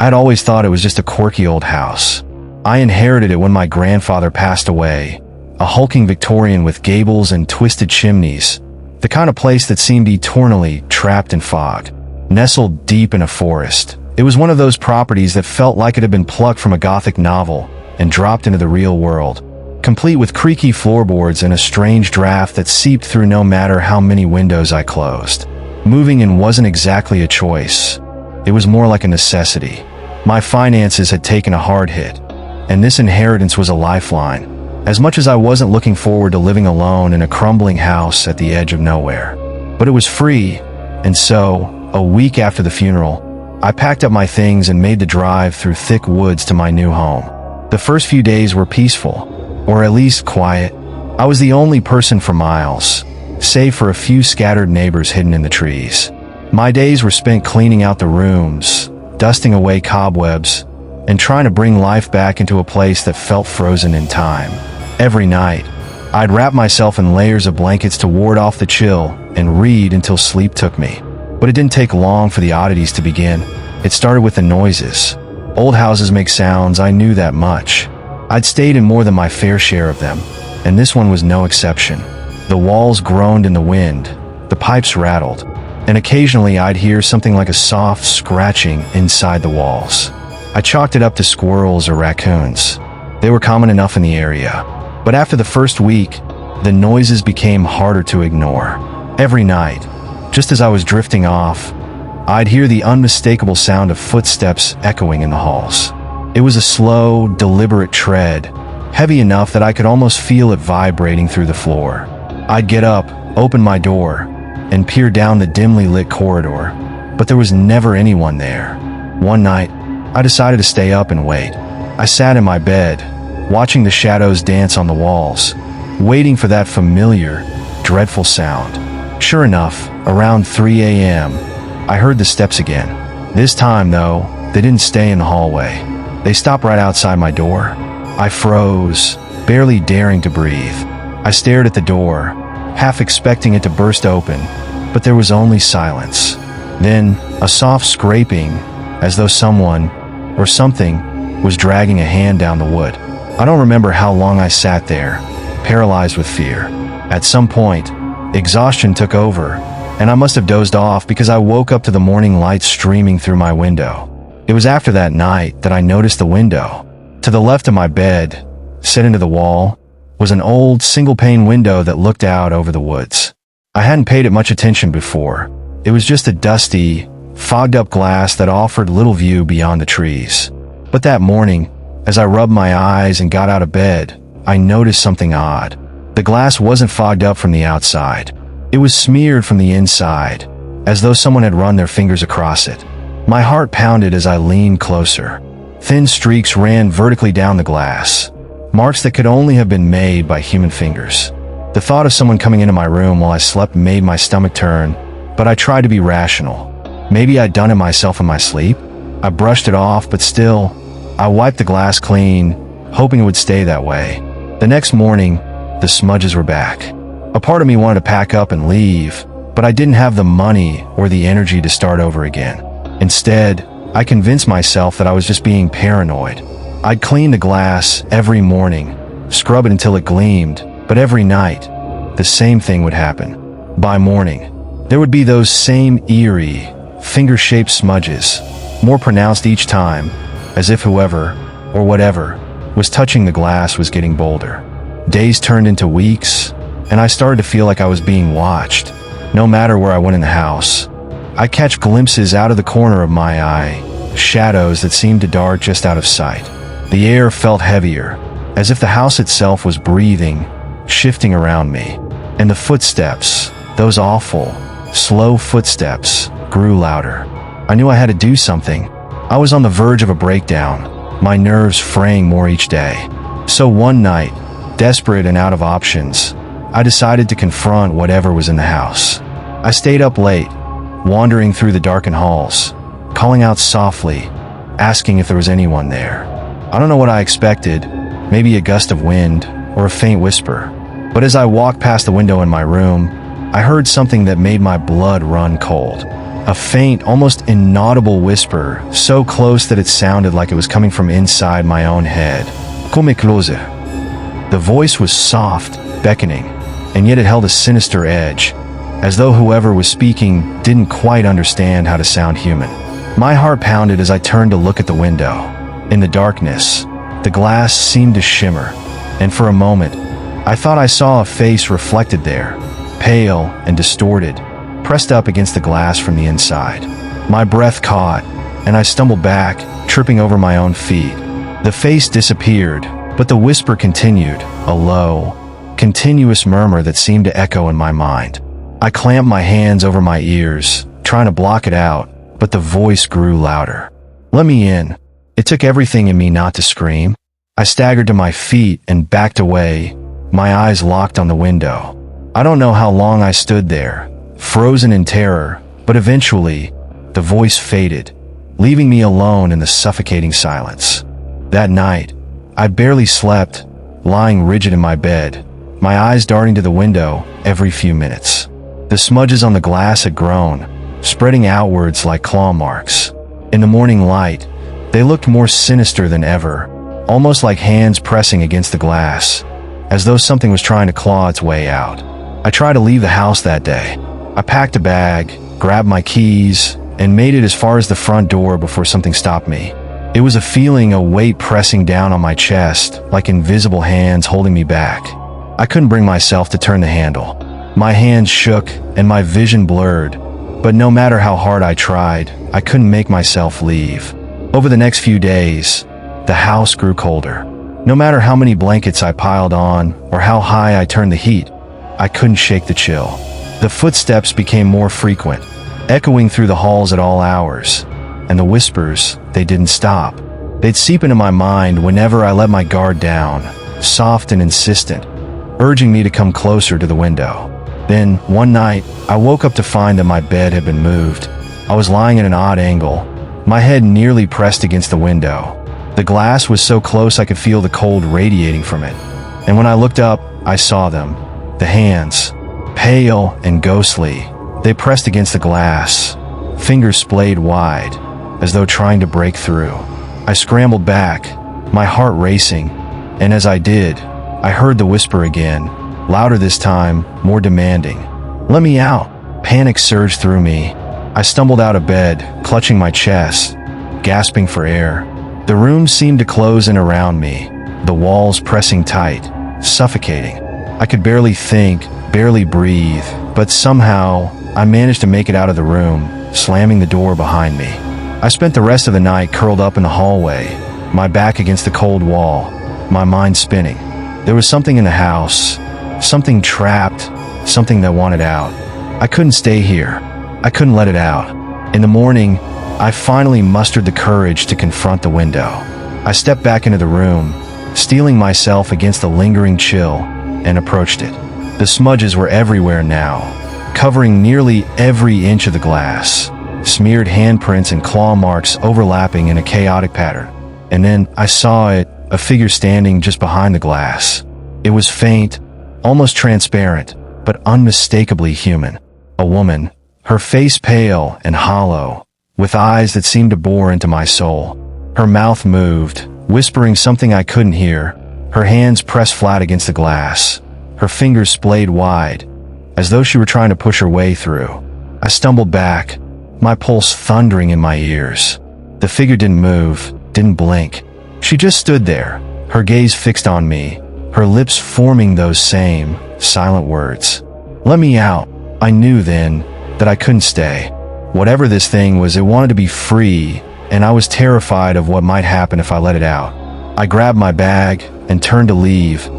I'd always thought it was just a quirky old house. I inherited it when my grandfather passed away, a hulking Victorian with gables and twisted chimneys, the kind of place that seemed eternally trapped in fog. Nestled deep in a forest, it was one of those properties that felt like it had been plucked from a Gothic novel and dropped into the real world, complete with creaky floorboards and a strange draft that seeped through no matter how many windows I closed. Moving in wasn't exactly a choice. It was more like a necessity. My finances had taken a hard hit, and this inheritance was a lifeline, as much as I wasn't looking forward to living alone in a crumbling house at the edge of nowhere. But it was free, and so, a week after the funeral, I packed up my things and made the drive through thick woods to my new home. The first few days were peaceful, or at least quiet. I was the only person for miles, save for a few scattered neighbors hidden in the trees. My days were spent cleaning out the rooms, dusting away cobwebs, and trying to bring life back into a place that felt frozen in time. Every night, I'd wrap myself in layers of blankets to ward off the chill and read until sleep took me. But it didn't take long for the oddities to begin. It started with the noises. Old houses make sounds, I knew that much. I'd stayed in more than my fair share of them, and this one was no exception. The walls groaned in the wind, the pipes rattled, and occasionally I'd hear something like a soft scratching inside the walls. I chalked it up to squirrels or raccoons. They were common enough in the area. But after the first week, the noises became harder to ignore. Every night, just as I was drifting off, I'd hear the unmistakable sound of footsteps echoing in the halls. It was a slow, deliberate tread, heavy enough that I could almost feel it vibrating through the floor. I'd get up, open my door, and peer down the dimly lit corridor, but there was never anyone there. One night, I decided to stay up and wait. I sat in my bed, watching the shadows dance on the walls, waiting for that familiar, dreadful sound. Sure enough, around 3 a.m., I heard the steps again. This time, though, they didn't stay in the hallway. They stopped right outside my door. I froze, barely daring to breathe. I stared at the door, half expecting it to burst open, but there was only silence. Then, a soft scraping, as though someone, or something, was dragging a hand down the wood. I don't remember how long I sat there, paralyzed with fear. At some point, exhaustion took over, and I must have dozed off because I woke up to the morning light streaming through my window. It was after that night that I noticed the window. To the left of my bed, set into the wall, was an old single-pane window that looked out over the woods. I hadn't paid it much attention before. It was just a dusty, fogged-up glass that offered little view beyond the trees. But that morning, as I rubbed my eyes and got out of bed, I noticed something odd. The glass wasn't fogged up from the outside. It was smeared from the inside, as though someone had run their fingers across it. My heart pounded as I leaned closer. Thin streaks ran vertically down the glass, marks that could only have been made by human fingers. The thought of someone coming into my room while I slept made my stomach turn, but I tried to be rational. Maybe I'd done it myself in my sleep? I brushed it off, but still, I wiped the glass clean, hoping it would stay that way. The next morning, the smudges were back. A part of me wanted to pack up and leave, but I didn't have the money or the energy to start over again. Instead, I convinced myself that I was just being paranoid. I'd clean the glass every morning, scrub it until it gleamed, but every night, the same thing would happen. By morning, there would be those same eerie, finger-shaped smudges, more pronounced each time, as if whoever, or whatever, was touching the glass was getting bolder. Days turned into weeks, and I started to feel like I was being watched. No matter where I went in the house, I'd catch glimpses out of the corner of my eye, shadows that seemed to dart just out of sight. The air felt heavier, as if the house itself was breathing, shifting around me. And the footsteps, those awful, slow footsteps, grew louder. I knew I had to do something. I was on the verge of a breakdown, my nerves fraying more each day. So one night, desperate and out of options, I decided to confront whatever was in the house. I stayed up late, wandering through the darkened halls, calling out softly, asking if there was anyone there. I don't know what I expected, maybe a gust of wind or a faint whisper. But as I walked past the window in my room, I heard something that made my blood run cold. A faint, almost inaudible whisper, so close that it sounded like it was coming from inside my own head. Come closer. The voice was soft, beckoning, and yet it held a sinister edge, as though whoever was speaking didn't quite understand how to sound human. My heart pounded as I turned to look at the window. In the darkness, the glass seemed to shimmer, and for a moment, I thought I saw a face reflected there, pale and distorted, pressed up against the glass from the inside. My breath caught, and I stumbled back, tripping over my own feet. The face disappeared, but the whisper continued, a low, continuous murmur that seemed to echo in my mind. I clamped my hands over my ears, trying to block it out, but the voice grew louder. Let me in. It took everything in me not to scream. I staggered to my feet and backed away, my eyes locked on the window. I don't know how long I stood there, frozen in terror, but eventually, the voice faded, leaving me alone in the suffocating silence. That night, I barely slept, lying rigid in my bed, my eyes darting to the window every few minutes. The smudges on the glass had grown, spreading outwards like claw marks. In the morning light, they looked more sinister than ever, almost like hands pressing against the glass, as though something was trying to claw its way out. I tried to leave the house that day. I packed a bag, grabbed my keys, and made it as far as the front door before something stopped me. It was a feeling, a weight pressing down on my chest, like invisible hands holding me back. I couldn't bring myself to turn the handle. My hands shook and my vision blurred, but no matter how hard I tried, I couldn't make myself leave. Over the next few days, the house grew colder. No matter how many blankets I piled on or how high I turned the heat, I couldn't shake the chill. The footsteps became more frequent, echoing through the halls at all hours, and the whispers, they didn't stop. They'd seep into my mind whenever I let my guard down, soft and insistent, urging me to come closer to the window. Then, one night, I woke up to find that my bed had been moved. I was lying at an odd angle, my head nearly pressed against the window. The glass was so close I could feel the cold radiating from it. And when I looked up, I saw them. The hands, pale and ghostly, they pressed against the glass, fingers splayed wide, as though trying to break through. I scrambled back, my heart racing, and as I did, I heard the whisper again, louder this time, more demanding. Let me out. Panic surged through me. I stumbled out of bed, clutching my chest, gasping for air. The room seemed to close in around me, the walls pressing tight, suffocating. I could barely think, barely breathe, but somehow I managed to make it out of the room, slamming the door behind me. I spent the rest of the night curled up in the hallway, my back against the cold wall, my mind spinning. There was something in the house, something trapped, something that wanted out. I couldn't stay here. I couldn't let it out. In the morning, I finally mustered the courage to confront the window. I stepped back into the room, steeling myself against the lingering chill, and approached it. The smudges were everywhere now, covering nearly every inch of the glass, smeared handprints and claw marks overlapping in a chaotic pattern. And then I saw it, a figure standing just behind the glass. It was faint, almost transparent, but unmistakably human. A woman, her face pale and hollow, with eyes that seemed to bore into my soul. Her mouth moved, whispering something I couldn't hear. Her hands pressed flat against the glass, her fingers splayed wide, as though she were trying to push her way through. I stumbled back, my pulse thundering in my ears. The figure didn't move, didn't blink. She just stood there, her gaze fixed on me, her lips forming those same, silent words. Let me out. I knew then that I couldn't stay. Whatever this thing was, it wanted to be free, and I was terrified of what might happen if I let it out. I grabbed my bag and turned to leave,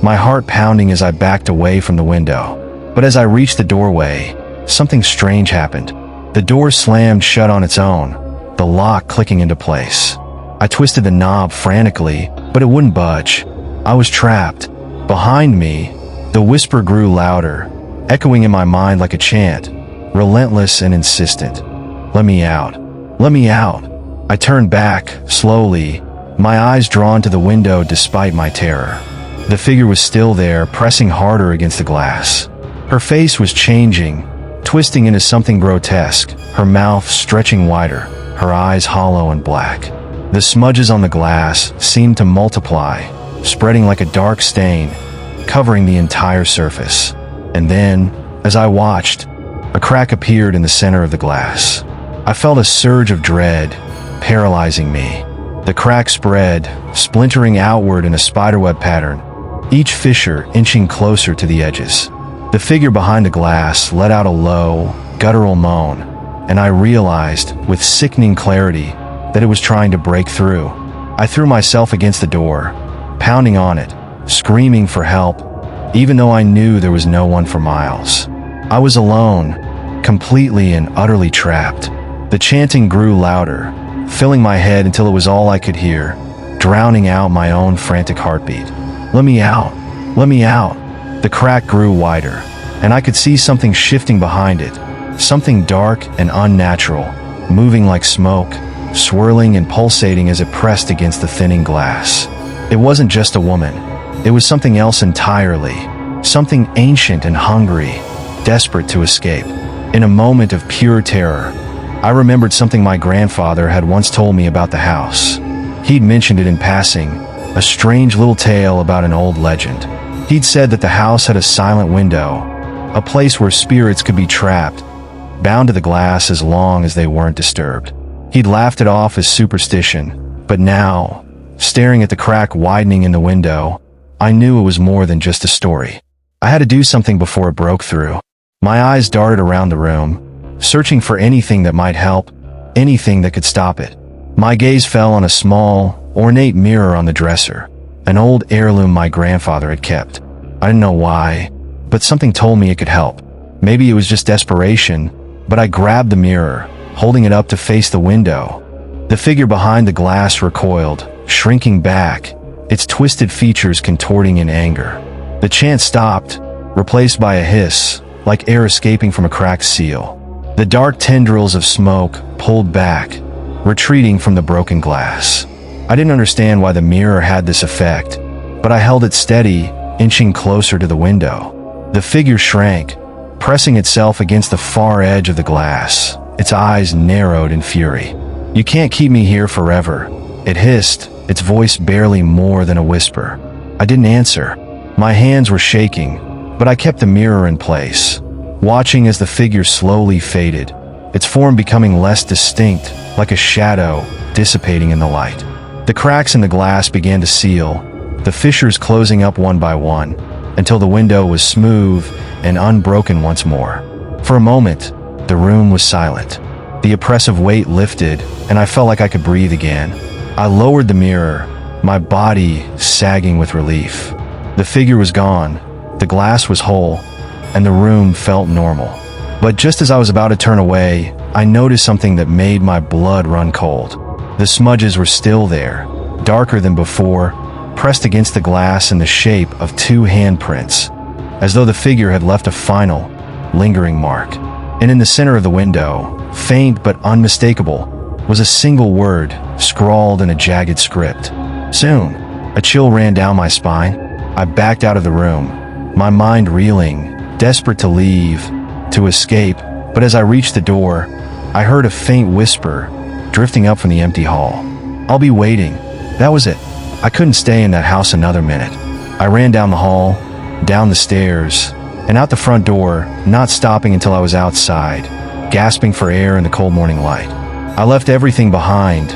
my heart pounding as I backed away from the window. But as I reached the doorway, something strange happened. The door slammed shut on its own, the lock clicking into place. I twisted the knob frantically, but it wouldn't budge. I was trapped. Behind me, the whisper grew louder, echoing in my mind like a chant, relentless and insistent. Let me out. Let me out. I turned back, slowly, my eyes drawn to the window despite my terror. The figure was still there, pressing harder against the glass. Her face was changing, twisting into something grotesque, her mouth stretching wider, her eyes hollow and black. The smudges on the glass seemed to multiply, spreading like a dark stain, covering the entire surface. And then, as I watched, a crack appeared in the center of the glass. I felt a surge of dread, paralyzing me. The crack spread, splintering outward in a spiderweb pattern, each fissure inching closer to the edges. The figure behind the glass let out a low, guttural moan, and I realized, with sickening clarity, that it was trying to break through. I threw myself against the door, pounding on it, screaming for help, even though I knew there was no one for miles. I was alone, completely and utterly trapped. The chanting grew louder, filling my head until it was all I could hear, drowning out my own frantic heartbeat. Let me out! Let me out! The crack grew wider, and I could see something shifting behind it, something dark and unnatural, moving like smoke, swirling and pulsating as it pressed against the thinning glass. It wasn't just a woman. It was something else entirely, something ancient and hungry, desperate to escape. In a moment of pure terror, I remembered something my grandfather had once told me about the house. He'd mentioned it in passing, a strange little tale about an old legend. He'd said that the house had a silent window, a place where spirits could be trapped, bound to the glass as long as they weren't disturbed. He'd laughed it off as superstition, but now, staring at the crack widening in the window, I knew it was more than just a story. I had to do something before it broke through. My eyes darted around the room, searching for anything that might help, anything that could stop it. My gaze fell on a small, ornate mirror on the dresser, an old heirloom my grandfather had kept. I didn't know why, but something told me it could help. Maybe it was just desperation, but I grabbed the mirror, holding it up to face the window. The figure behind the glass recoiled, shrinking back, its twisted features contorting in anger. The chant stopped, replaced by a hiss, like air escaping from a cracked seal. The dark tendrils of smoke pulled back, retreating from the broken glass. I didn't understand why the mirror had this effect, but I held it steady, inching closer to the window. The figure shrank, pressing itself against the far edge of the glass, its eyes narrowed in fury. "You can't keep me here forever," it hissed, its voice barely more than a whisper. I didn't answer. My hands were shaking, but I kept the mirror in place, watching as the figure slowly faded, its form becoming less distinct, like a shadow dissipating in the light. The cracks in the glass began to seal, the fissures closing up one by one, until the window was smooth and unbroken once more. For a moment, the room was silent. The oppressive weight lifted, and I felt like I could breathe again. I lowered the mirror, my body sagging with relief. The figure was gone, the glass was whole, and the room felt normal. But just as I was about to turn away, I noticed something that made my blood run cold. The smudges were still there, darker than before, pressed against the glass in the shape of two handprints, as though the figure had left a final, lingering mark. And in the center of the window, faint but unmistakable, was a single word scrawled in a jagged script. "Soon." A chill ran down my spine. I backed out of the room, my mind reeling, desperate to leave, to escape, but as I reached the door, I heard a faint whisper drifting up from the empty hall. "I'll be waiting." That was it. I couldn't stay in that house another minute. I ran down the hall, down the stairs, and out the front door, not stopping until I was outside, gasping for air in the cold morning light. I left everything behind,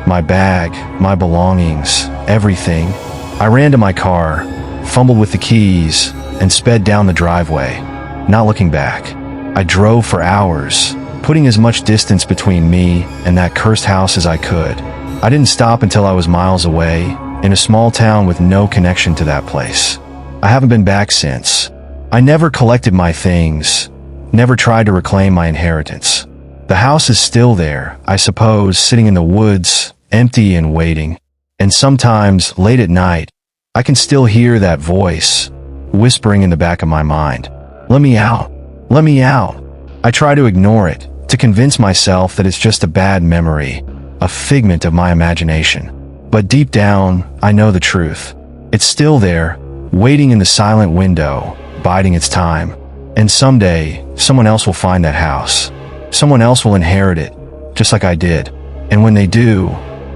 my bag, my belongings, everything. I ran to my car, fumbled with the keys, and sped down the driveway, not looking back. I drove for hours, putting as much distance between me and that cursed house as I could. I didn't stop until I was miles away, in a small town with no connection to that place. I haven't been back since. I never collected my things, never tried to reclaim my inheritance. The house is still there, I suppose, sitting in the woods, empty and waiting. And sometimes, late at night, I can still hear that voice, whispering in the back of my mind. "Let me out. Let me out." I try to ignore it, to convince myself that it's just a bad memory, a figment of my imagination. But deep down, I know the truth. It's still there, waiting in the silent window, biding its time. And someday, someone else will find that house. Someone else will inherit it, just like I did. And when they do,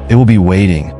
it will be waiting,